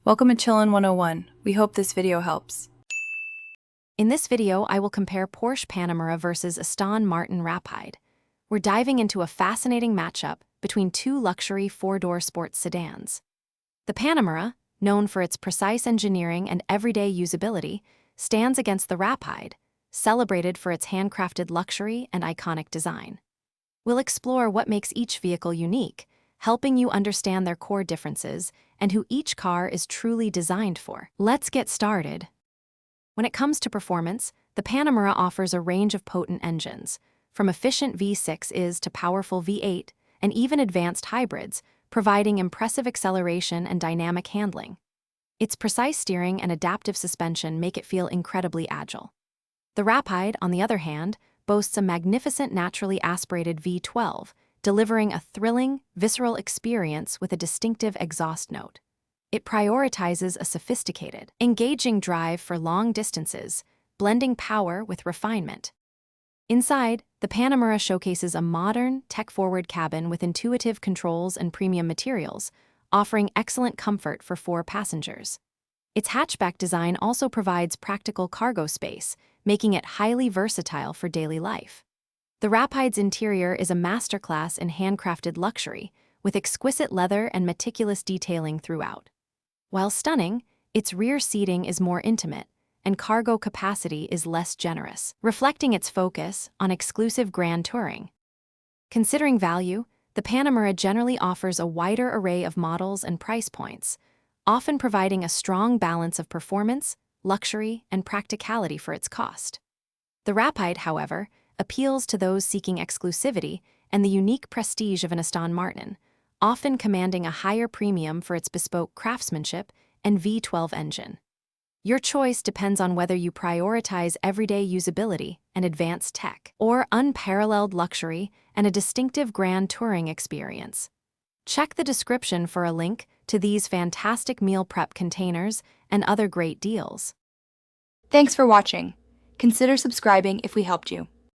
Welcome to Chillin' 101. We hope this video helps. In this video, I will compare Porsche Panamera versus Aston Martin Rapide. We're diving into a fascinating matchup between two luxury four-door sports sedans. The Panamera, known for its precise engineering and everyday usability, stands against the Rapide, celebrated for its handcrafted luxury and iconic design. We'll explore what makes each vehicle unique, helping you understand their core differences and who each car is truly designed for. Let's get started. When it comes to performance, the Panamera offers a range of potent engines, from efficient V6s to powerful V8 and even advanced hybrids, providing impressive acceleration and dynamic handling. Its precise steering and adaptive suspension make it feel incredibly agile. The Rapide, on the other hand, boasts a magnificent naturally aspirated V12, delivering a thrilling, visceral experience with a distinctive exhaust note. It prioritizes a sophisticated, engaging drive for long distances, blending power with refinement. Inside, the Panamera showcases a modern, tech-forward cabin with intuitive controls and premium materials, offering excellent comfort for 4 passengers. Its hatchback design also provides practical cargo space, making it highly versatile for daily life. The Rapide's interior is a masterclass in handcrafted luxury, with exquisite leather and meticulous detailing throughout. While stunning, its rear seating is more intimate, and cargo capacity is less generous, reflecting its focus on exclusive grand touring. Considering value, the Panamera generally offers a wider array of models and price points, often providing a strong balance of performance, luxury, and practicality for its cost. The Rapide, however, appeals to those seeking exclusivity and the unique prestige of an Aston Martin, often commanding a higher premium for its bespoke craftsmanship and V12 engine. Your choice depends on whether you prioritize everyday usability and advanced tech, or unparalleled luxury and a distinctive grand touring experience. Check the description for a link to these fantastic meal prep containers and other great deals. Thanks for watching. Consider subscribing if we helped you.